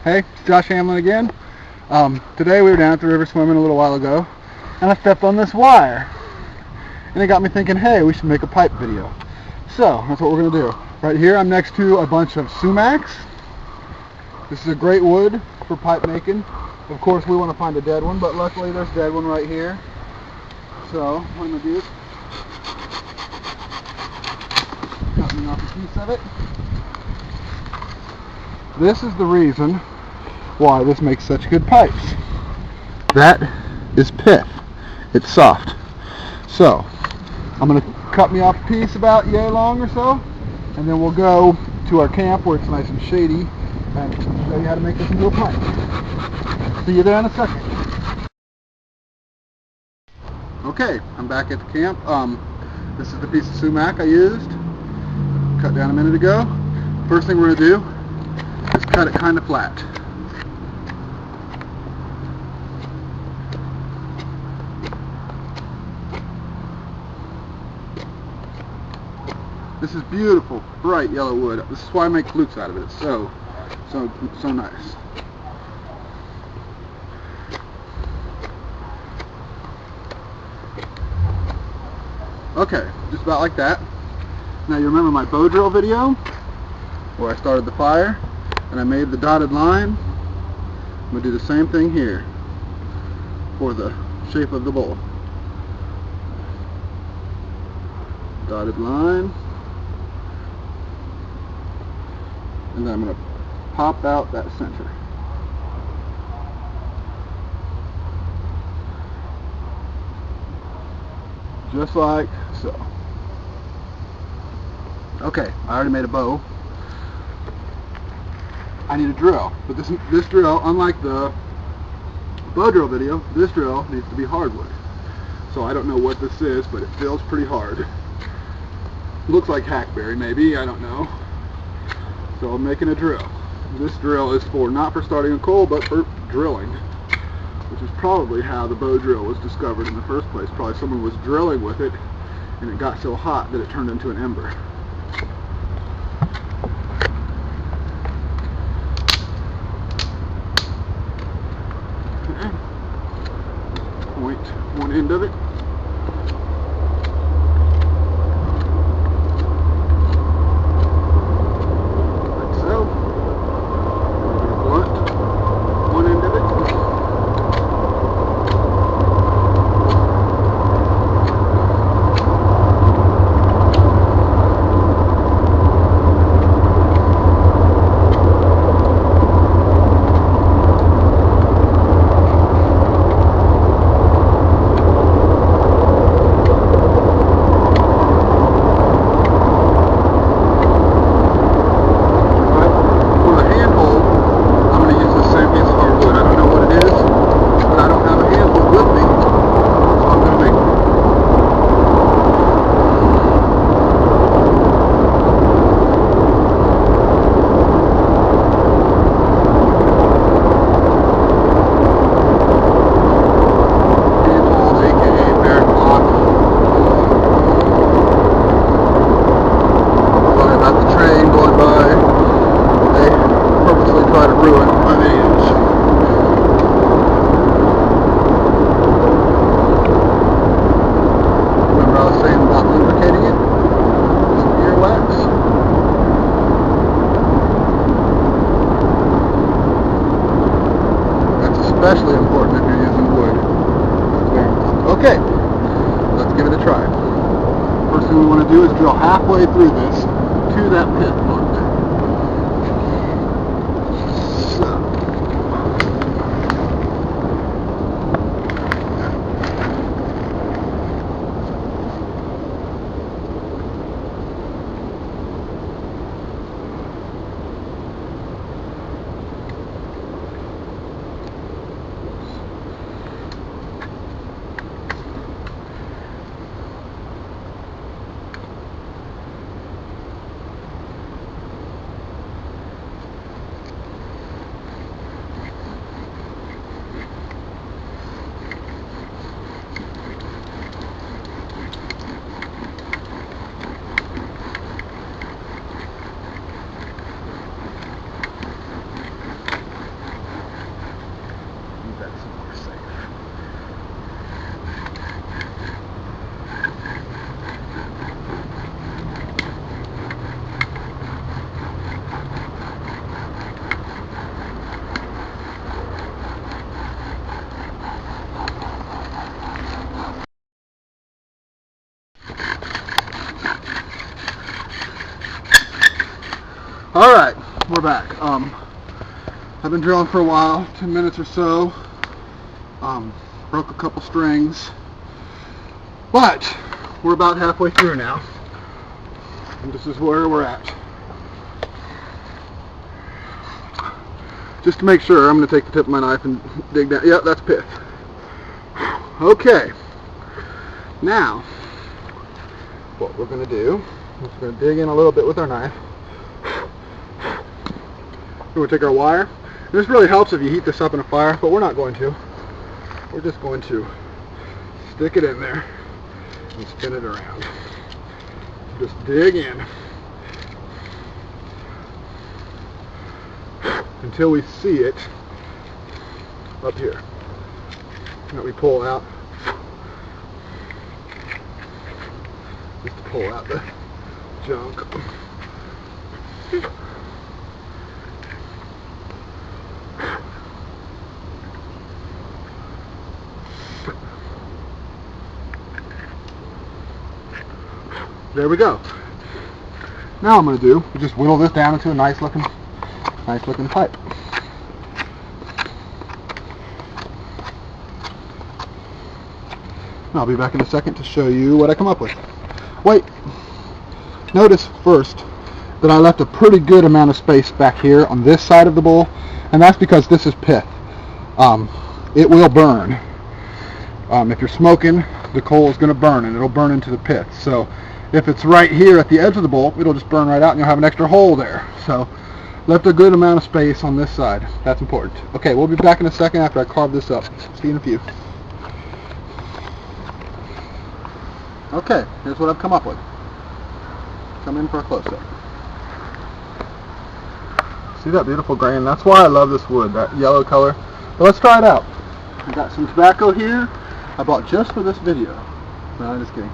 Hey, it's Josh Hamlin again. Today we were down at the river swimming a little while ago, and I stepped on this wire. And it got me thinking, hey, we should make a pipe video. So, that's what we're going to do. Right here, I'm next to a bunch of sumacs. This is a great wood for pipe making. Of course, we want to find a dead one, but luckily there's a dead one right here. So, what I'm going to do is cut me off a piece of it. This is the reason why this makes such good pipes. That is pith. It's soft. So, I'm going to cut me off a piece about yay long or so, and then we'll go to our camp where it's nice and shady and show you how to make this into a pipe. See you there in a second. Okay, I'm back at the camp. This is the piece of sumac I used. Cut down a minute ago. First thing we're going to do is cut it kind of flat. This is beautiful, bright yellow wood. This is why I make flutes out of it. It's so nice. Okay, just about like that. Now you remember my bow drill video where I started the fire and I made the dotted line? I'm going to do the same thing here for the shape of the bowl. Dotted line. And then I'm going to pop out that center. Just like so. Okay, I already made a bow. I need a drill, but this drill, unlike the bow drill video, this drill needs to be hardwood. So I don't know what this is, but it feels pretty hard. Looks like hackberry maybe, I don't know. So I'm making a drill. This drill is not for starting a coal, but for drilling, which is probably how the bow drill was discovered in the first place. Probably someone was drilling with it, and it got so hot that it turned into an ember. Okay. Point one end of it. Especially important if you're using wood. Okay, let's give it a try. First thing we want to do is drill halfway through this to that pith mark. Alright, we're back. I've been drilling for a while, 10 minutes or so. Broke a couple strings. But we're about halfway through now. And this is where we're at. Just to make sure, I'm going to take the tip of my knife and dig down. Yep, that's pith. Okay. Now, what we're going to do is we're going to dig in a little bit with our knife. We're going to take our wire. This really helps if you heat this up in a fire, but we're not going to. We're just going to stick it in there and spin it around. Just dig in until we see it up here that we pull out. Just to pull out the junk. There we go. Now I'm going to do is just whittle this down into a nice looking pipe. I'll be back in a second to show you what I come up with. Wait. Notice first that I left a pretty good amount of space back here on this side of the bowl, and that's because this is pith. It will burn. If you're smoking, the coal is going to burn, and it'll burn into the pith. So if it's right here at the edge of the bowl, it'll just burn right out, and you'll have an extra hole there. So left a good amount of space on this side. That's important. Okay, we'll be back in a second after I carve this up. See you in a few. Okay, here's what I've come up with. Come in for a close-up. See that beautiful grain? That's why I love this wood, that yellow color. But let's try it out. I got some tobacco here I bought just for this video. No, I'm just kidding.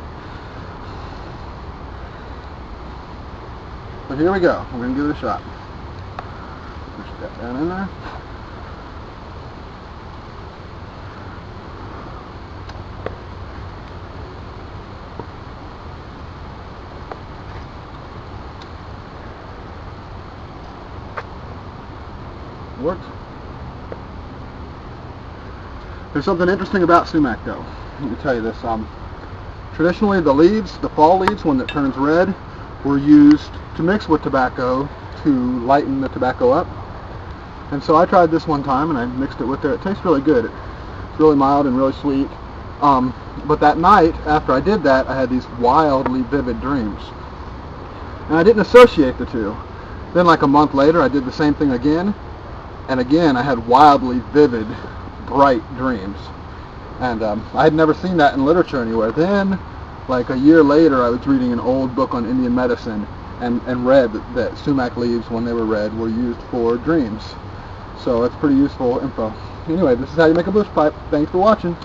So here we go. We're going to give it a shot. Push that down in there. Works. There's something interesting about sumac though. Let me tell you this. Traditionally the leaves, the fall leaves, when it turns red, were used to mix with tobacco to lighten the tobacco up. And so I tried this one time and I mixed it with there. It tastes really good. It's really mild and really sweet. But that night after I did that, I had these wildly vivid dreams. And I didn't associate the two. Then like a month later I did the same thing again. And again, I had wildly vivid, bright dreams. And I had never seen that in literature anywhere. Then, like a year later, I was reading an old book on Indian medicine and read that sumac leaves, when they were red, were used for dreams. So it's pretty useful info. Anyway, this is how you make a bush pipe. Thanks for watching.